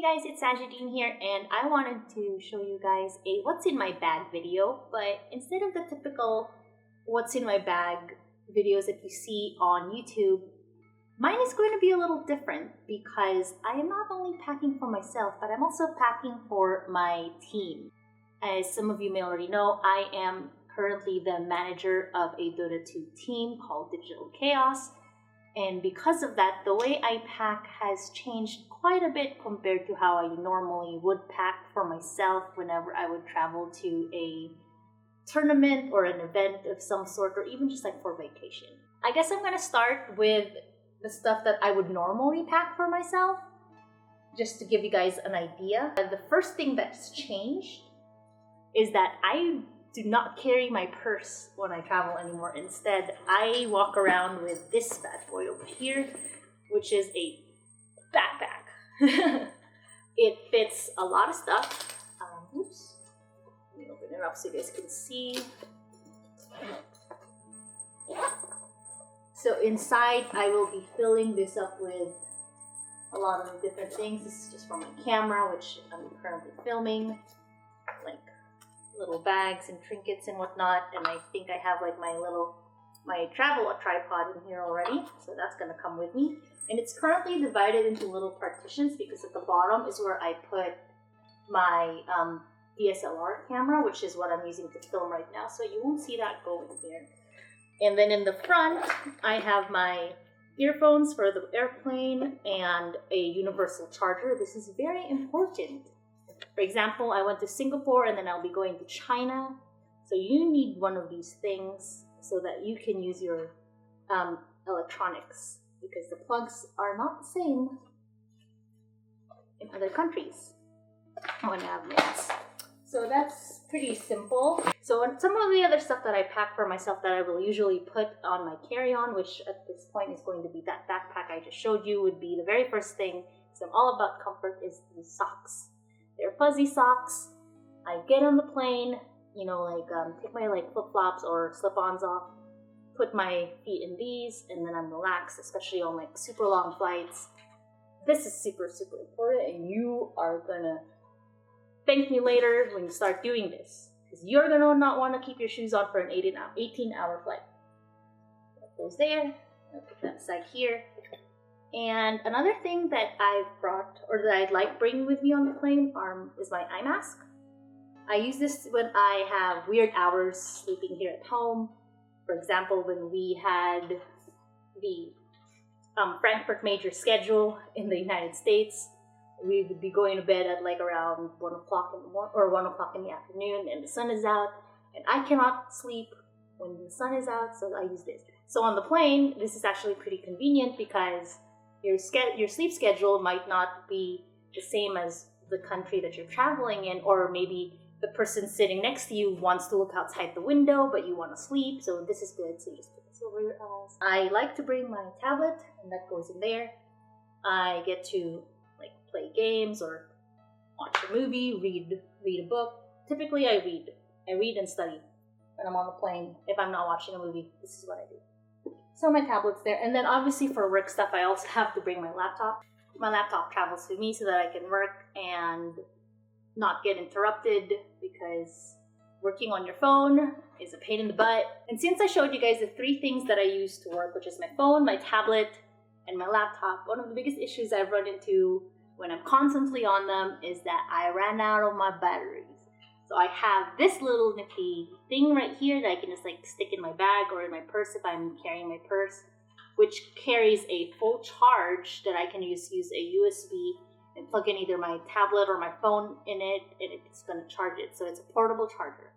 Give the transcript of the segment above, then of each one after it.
guys, it's Sajedene here, and I wanted to show you guys a what's in my bag video, but instead of the typical what's in my bag videos that you see on YouTube, mine is going to be a little different because I am not only packing for myself, but I'm also packing for my team. As some of you may already know, I am currently the manager of a Dota 2 team called Digital Chaos. And because of that, the way I pack has changed quite a bit compared to how I normally would pack for myself whenever I would travel to a tournament or an event of some sort, or even just like for vacation. I guess I'm going to start with the stuff that I would normally pack for myself, just to give you guys an idea. The first thing that's changed is that I do not carry my purse when I travel anymore. Instead, I walk around with this bad boy over here, which is a backpack. It fits a lot of stuff. Oops. Let me open it up so you guys can see. So inside, I will be filling this up with a lot of different things. This is just for my camera, which I'm currently filming, like little bags and trinkets and whatnot. And I think I have like my travel tripod in here already, so that's gonna come with me. And it's currently divided into little partitions because at the bottom is where I put my DSLR camera, which is what I'm using to film right now, so you won't see that going there. And then in the front, I have my earphones for the airplane and a universal charger. This is very important. For example, I went to Singapore and then I'll be going to China. So you need one of these things so that you can use your electronics, because the plugs are not the same in other countries. Oh, and I have notes. So that's pretty simple. So some of the other stuff that I pack for myself that I will usually put on my carry-on, which at this point is going to be that backpack I just showed you, would be the very first thing, because I'm all about comfort, is the socks. They're fuzzy socks. I get on the plane, you know, like take my flip-flops or slip-ons off, put my feet in these, and then I'm relaxed, especially on like super long flights. This is super, super important, and you are gonna thank me later when you start doing this, because you're gonna not want to keep your shoes on for an 18-hour flight. That goes there. I'll put that aside here. And another thing that I've brought, or that I'd like bringing with me on the plane, is my eye mask. I use this when I have weird hours sleeping here at home. For example, when we had the Frankfurt major schedule in the United States, we would be going to bed at like around 1 o'clock in the morning or 1 o'clock in the afternoon, and the sun is out, and I cannot sleep when the sun is out, so I use this. So on the plane, this is actually pretty convenient because your sleep schedule might not be the same as the country that you're traveling in, or maybe the person sitting next to you wants to look outside the window, but you want to sleep, so this is good. So you just put this over your eyes. I like to bring my tablet, and that goes in there. I get to like play games or watch a movie, read a book. Typically, I read and study when I'm on the plane. If I'm not watching a movie, this is what I do. So my tablet's there, and then obviously for work stuff, I also have to bring my laptop. My laptop travels with me so that I can work and not get interrupted, because working on your phone is a pain in the butt. And since I showed you guys the 3 things that I use to work, which is my phone, my tablet, and my laptop, one of the biggest issues I've run into when I'm constantly on them is that I ran out of my batteries. So I have this little nippy thing right here that I can just like stick in my bag or in my purse if I'm carrying my purse, which carries a full charge that I can use a USB and plug in either my tablet or my phone in it, and it's going to charge it. So it's a portable charger.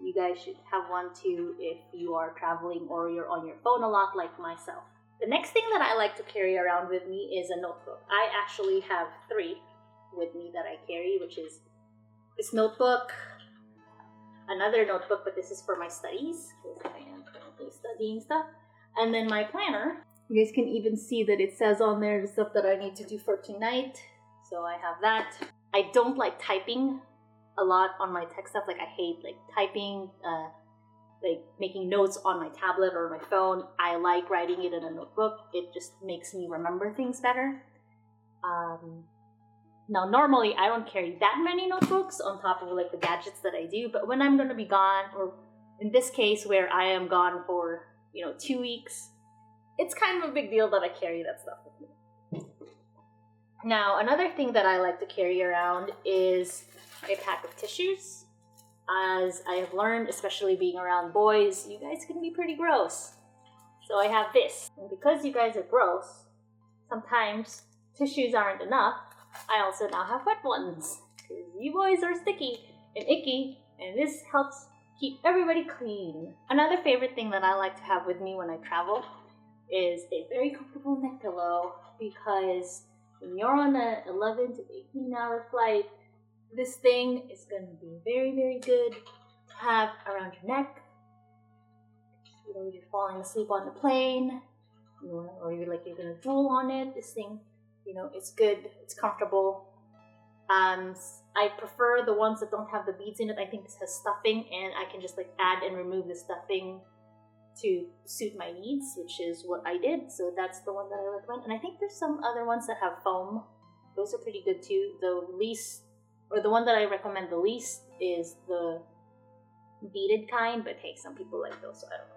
You guys should have one too if you are traveling or you're on your phone a lot like myself. The next thing that I like to carry around with me is a notebook. I actually have 3 with me that I carry, which is this notebook, another notebook, but this is for my studies, because I am currently studying stuff, and then my planner. You guys can even see that it says on there the stuff that I need to do for tonight, so I have that. I don't like typing a lot on my tech stuff. Like I hate like typing, like making notes on my tablet or my phone. I like writing it in a notebook. It just makes me remember things better. Now, normally I don't carry that many notebooks on top of like the gadgets that I do, but when I'm going to be gone, or in this case where I am gone for, 2 weeks, it's kind of a big deal that I carry that stuff with me. Now, another thing that I like to carry around is a pack of tissues. As I have learned, especially being around boys, you guys can be pretty gross. So I have this. And because you guys are gross, sometimes tissues aren't enough. I also now have wet ones. Because you boys are sticky and icky, and this helps keep everybody clean. Another favorite thing that I like to have with me when I travel is a very comfortable neck pillow, because when you're on an 11 to 18 hour flight, this thing is going to be very, very good to have around your neck. You're falling asleep on the plane, or you're going to drool on it. This thing, it's good, it's comfortable. I prefer the ones that don't have the beads in it. I think this has stuffing, and I can just add and remove the stuffing to suit my needs, which is what I did. So that's the one that I recommend. And I think there's some other ones that have foam. Those are pretty good too. The one that I recommend the least is the beaded kind, but hey, some people like those, so I don't know.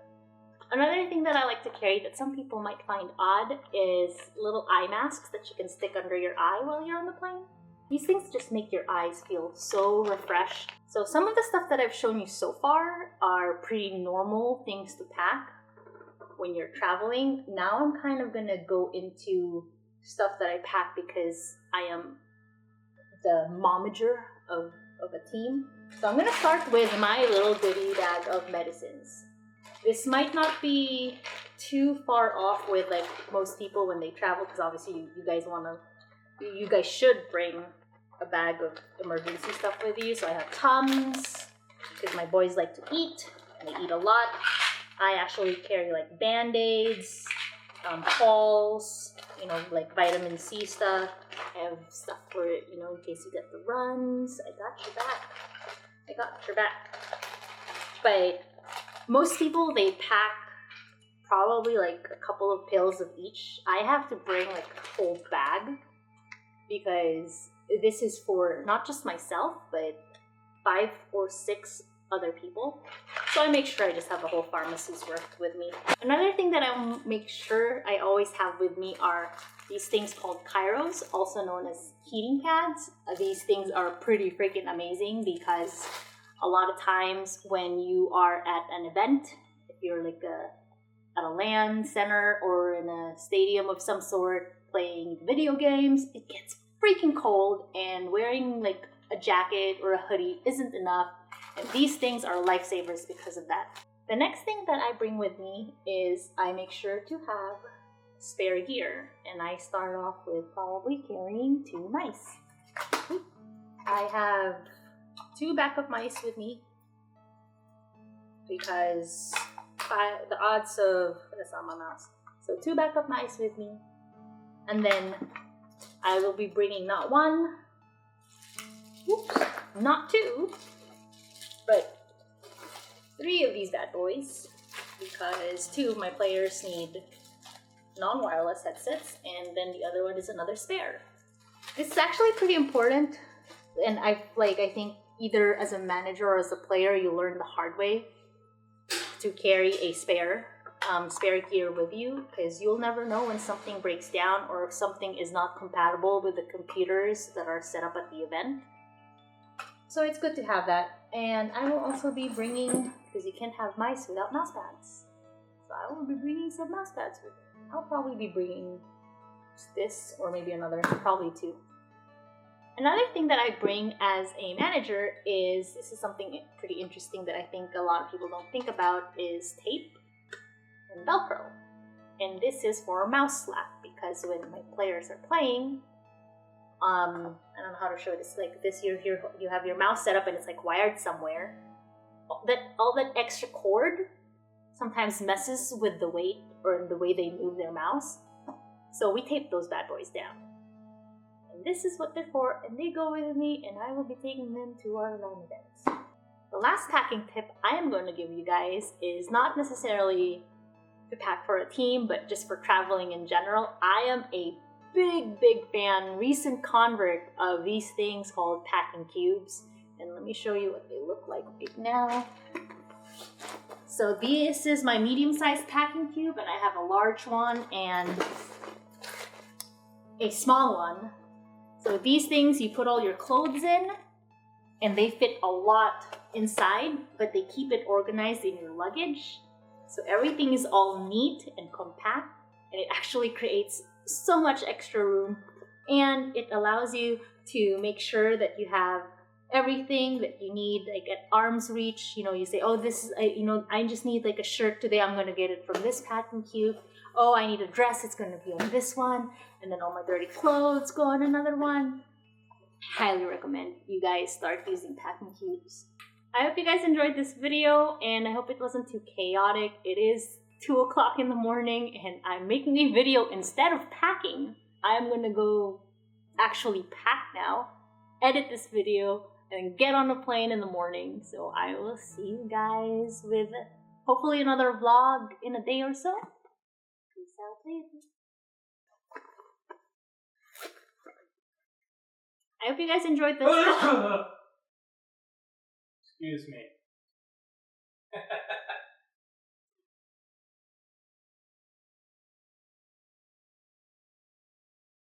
Another thing that I like to carry that some people might find odd is little eye masks that you can stick under your eye while you're on the plane. These things just make your eyes feel so refreshed. So some of the stuff that I've shown you so far are pretty normal things to pack when you're traveling. Now I'm kind of gonna go into stuff that I pack because I am the momager of a team. So I'm gonna start with my little goodie bag of medicines. This might not be too far off with most people when they travel, because obviously you guys should bring a bag of emergency stuff with you. So I have Tums, because my boys like to eat, and they eat a lot. I actually carry Band-Aids, Halls, vitamin C stuff. I have stuff for, in case you get the runs. I got your back. But most people, they pack probably a couple of pills of each. I have to bring a whole bag, because this is for not just myself, but 5 or 6 other people. So I make sure I just have a whole pharmacy's worth with me. Another thing that I make sure I always have with me are these things called Kairos, also known as heating pads. These things are pretty freaking amazing, because a lot of times when you are at an event, if you're at a LAN center or in a stadium of some sort playing video games, it gets freaking cold, and wearing a jacket or a hoodie isn't enough, and these things are lifesavers because of that. The next thing that I bring with me is I make sure to have spare gear, and I start off with probably carrying 2 mice. I have 2 backup mice with me, because the odds of, that's on my mouse. So 2 backup mice with me, and then I will be bringing not 1, not 2, but 3 of these bad boys, because 2 of my players need non-wireless headsets, and then the other one is another spare. This is actually pretty important, and I think either as a manager or as a player, you learn the hard way to carry a spare gear with you, because you'll never know when something breaks down or if something is not compatible with the computers that are set up at the event. So it's good to have that. And I will also be bringing, because you can't have mice without mouse pads, so I will be bringing some mouse pads with me. I'll probably be bringing this, or maybe another, probably 2. Another thing that I bring as a manager is, this is something pretty interesting that I think a lot of people don't think about, is tape and Velcro. And this is for mouse slap, because when my players are playing, I don't know how to show this, this, you have your mouse set up and it's wired somewhere. All that extra cord sometimes messes with the weight or the way they move their mouse. So we tape those bad boys down. And this is what they're for, and they go with me, and I will be taking them to our LAN events. The last packing tip I am going to give you guys is not necessarily to pack for a team, but just for traveling in general. I am a big fan, recent convert of these things called packing cubes. And let me show you what they look like right now. So this is my medium-sized packing cube, and I have a large one and a small one. So these things, you put all your clothes in, and they fit a lot inside, but they keep it organized in your luggage. So everything is all neat and compact, and it actually creates so much extra room, and it allows you to make sure that you have everything that you need, like at arm's reach. You know, you say, oh, this is, I just need like a shirt today, I'm gonna get it from this packing cube. Oh, I need a dress, it's gonna be on this one. And then all my dirty clothes go on another one. Highly recommend you guys start using packing cubes. I hope you guys enjoyed this video, and I hope it wasn't too chaotic. It is 2 o'clock in the morning, and I'm making a video instead of packing. I'm gonna go actually pack now, edit this video, and get on a plane in the morning. So I will see you guys with hopefully another vlog in a day or so. Peace out later. I hope you guys enjoyed this. Excuse me.